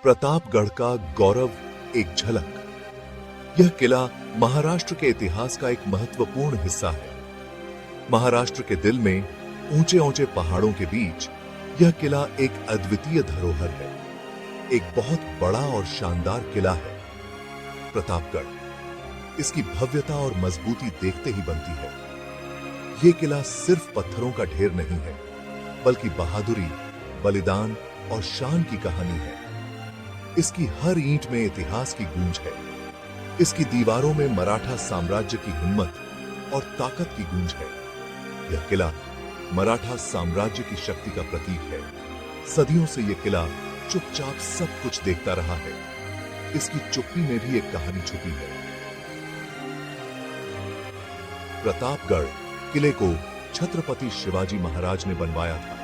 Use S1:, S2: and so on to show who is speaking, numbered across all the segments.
S1: प्रतापगढ़ का गौरव, एक झलक। यह किला महाराष्ट्र के इतिहास का एक महत्वपूर्ण हिस्सा है। महाराष्ट्र के दिल में ऊंचे ऊंचे पहाड़ों के बीच यह किला एक अद्वितीय धरोहर है। एक बहुत बड़ा और शानदार किला है प्रतापगढ़। इसकी भव्यता और मजबूती देखते ही बनती है। यह किला सिर्फ पत्थरों का ढेर नहीं है, बल्कि बहादुरी, बलिदान और शान की कहानी है। इसकी हर ईंट में इतिहास की गूंज है। इसकी दीवारों में मराठा साम्राज्य की हिम्मत और ताकत की गूंज है। यह किला मराठा साम्राज्य की शक्ति का प्रतीक है। सदियों से यह किला चुपचाप सब कुछ देखता रहा है। इसकी चुप्पी में भी एक कहानी छुपी है। प्रतापगढ़ किले को छत्रपति शिवाजी महाराज ने बनवाया था।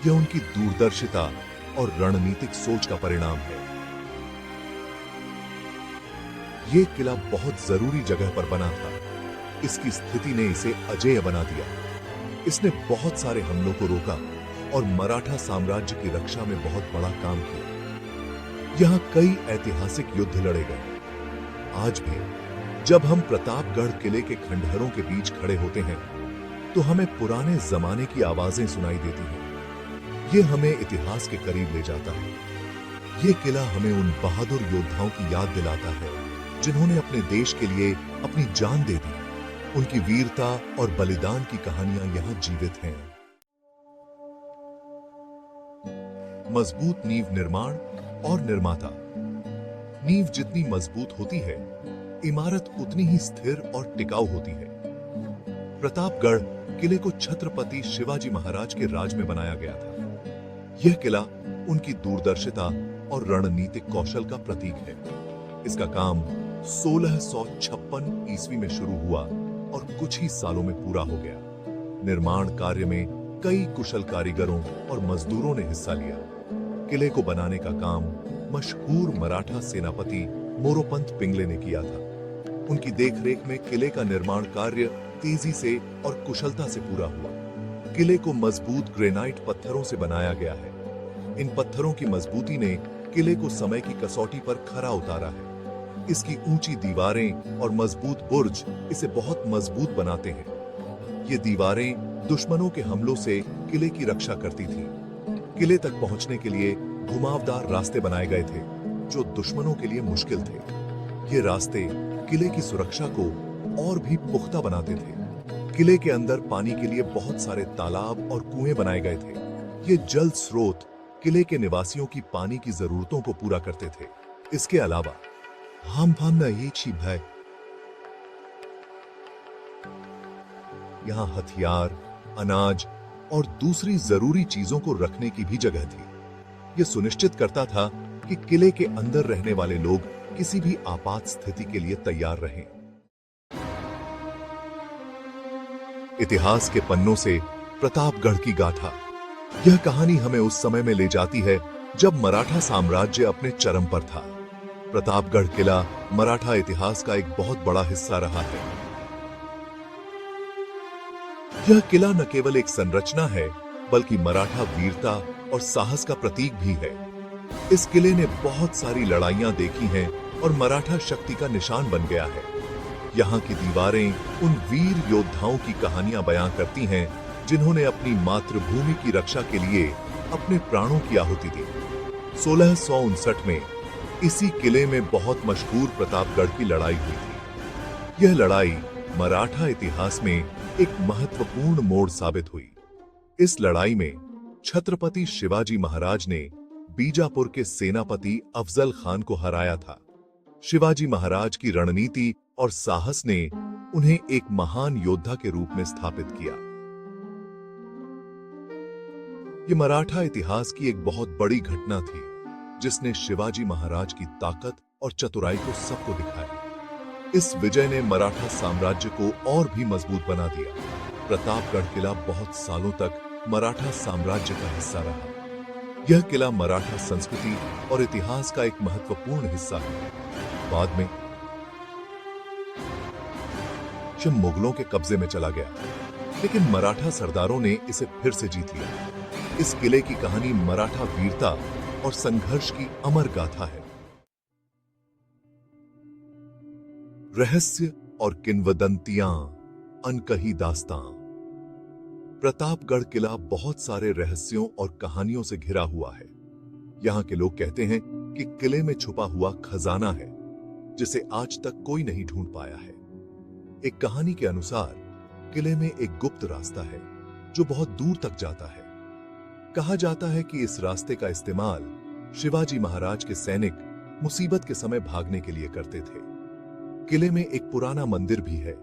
S1: यह उनकी दूरदर्शिता और रणनीतिक सोच का परिणाम है। यह किला बहुत जरूरी जगह पर बना था। इसकी स्थिति ने इसे अजेय बना दिया। इसने बहुत सारे हमलों को रोका और मराठा साम्राज्य की रक्षा में बहुत बड़ा काम किया। यहां कई ऐतिहासिक युद्ध लड़े गए। आज भी जब हम प्रतापगढ़ किले के खंडहरों के बीच खड़े होते हैं, तो हमें पुराने जमाने की आवाजें सुनाई देती हैं। यह हमें इतिहास के करीब ले जाता है। यह किला हमें उन बहादुर योद्धाओं की याद दिलाता है, जिन्होंने अपने देश के लिए अपनी जान दे दी। उनकी वीरता और बलिदान की कहानियां यहां जीवित हैं। मजबूत नींव निर्माण और निर्माता। नींव जितनी मजबूत होती है, इमारत उतनी ही स्थिर और टिकाऊ होती है। प्रतापगढ़ किले को छत्रपति शिवाजी महाराज के राज में बनाया गया था। यह किला उनकी दूरदर्शिता और रणनीतिक कौशल का प्रतीक है। इसका काम 1656 ईस्वी में शुरू हुआ और कुछ ही सालों में पूरा हो गया। निर्माण कार्य में कई कुशल कारीगरों और मजदूरों ने हिस्सा लिया। किले को बनाने का काम मशहूर मराठा सेनापति मोरोपंत पिंगले ने किया था। उनकी देखरेख में किले का निर्माण कार्य तेजी से और कुशलता से पूरा हुआ। किले को मजबूत ग्रेनाइट पत्थरों से बनाया गया है। इन पत्थरों की मजबूती ने किले को समय की कसौटी पर खरा उतारा है। इसकी ऊंची दीवारें और मजबूत बुर्ज इसे बहुत मजबूत बनाते हैं। ये दीवारें दुश्मनों के हमलों से किले की रक्षा करती थीं। किले तक पहुंचने के लिए घुमावदार रास्ते बनाए गए थे, जो दुश्मनों के लिए मुश्किल थे। ये रास्ते किले की सुरक्षा को और भी पुख्ता बनाते थे। किले के अंदर पानी के लिए बहुत सारे तालाब और कुएं बनाए गए थे। ये जल स्रोत किले के निवासियों की पानी की जरूरतों को पूरा करते थे। इसके अलावा यहाँ हथियार, अनाज और दूसरी जरूरी चीजों को रखने की भी जगह थी। यह सुनिश्चित करता था कि किले के अंदर रहने वाले लोग किसी भी आपात स्थिति के लिए तैयार रहें। इतिहास के पन्नों से प्रतापगढ़ की गाथा। यह कहानी हमें उस समय में ले जाती है जब मराठा साम्राज्य अपने चरम पर था। प्रतापगढ़ किला मराठा इतिहास का एक बहुत बड़ा हिस्सा रहा है। यह किला न केवल एक संरचना है, बल्कि मराठा वीरता और साहस का प्रतीक भी है। इस किले ने बहुत सारी लड़ाइयां देखी हैं और मराठा शक्ति का निशान बन गया है। यहाँ की दीवारें उन वीर योद्धाओं की कहानियां बयां करती हैं, जिन्होंने अपनी मातृभूमि की रक्षा के लिए अपने प्राणों की आहुति दी। 1659 में इसी किले में बहुत मशहूर प्रतापगढ़ की लड़ाई हुई थी। यह लड़ाई मराठा इतिहास में एक महत्वपूर्ण मोड़ साबित हुई। इस लड़ाई में छत्रपति शिवाजी महाराज ने बीजापुर के सेनापति अफजल खान को हराया था। शिवाजी महाराज की रणनीति और साहस ने उन्हें एक महान योद्धा के रूप में स्थापित किया। यह मराठा इतिहास की एक बहुत बड़ी घटना थी, जिसने शिवाजी महाराज की ताकत और चतुराई को सबको दिखाया। इस विजय ने मराठा साम्राज्य को और भी मजबूत बना दिया। प्रतापगढ़ किला बहुत सालों तक मराठा साम्राज्य का हिस्सा रहा। यह किला मराठा संस्कृति और इतिहास का एक महत्वपूर्ण हिस्सा है। बाद में यह मुगलों के कब्जे में चला गया, लेकिन मराठा सरदारों ने इसे फिर से जीत लिया। इस किले की कहानी मराठा वीरता और संघर्ष की अमर गाथा है। रहस्य और किंवदंतियां, अनकही दास्तां। प्रतापगढ़ किला बहुत सारे रहस्यों और कहानियों से घिरा हुआ है। यहाँ के लोग कहते हैं कि किले में छुपा हुआ खजाना है जिसे आज तक कोई नहीं ढूंढ पाया है। एक कहानी के अनुसार किले में एक गुप्त रास्ता है जो बहुत दूर तक जाता है। कहा जाता है कि इस रास्ते का इस्तेमाल शिवाजी महाराज के सैनिक मुसीबत के समय भागने के लिए करते थे। किले में एक पुराना मंदिर भी है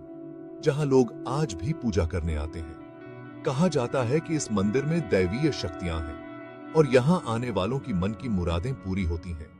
S1: जहां लोग आज भी पूजा करने आते हैं। कहा जाता है कि इस मंदिर में दैवीय शक्तियां हैं और यहां आने वालों की मन की मुरादें पूरी होती हैं।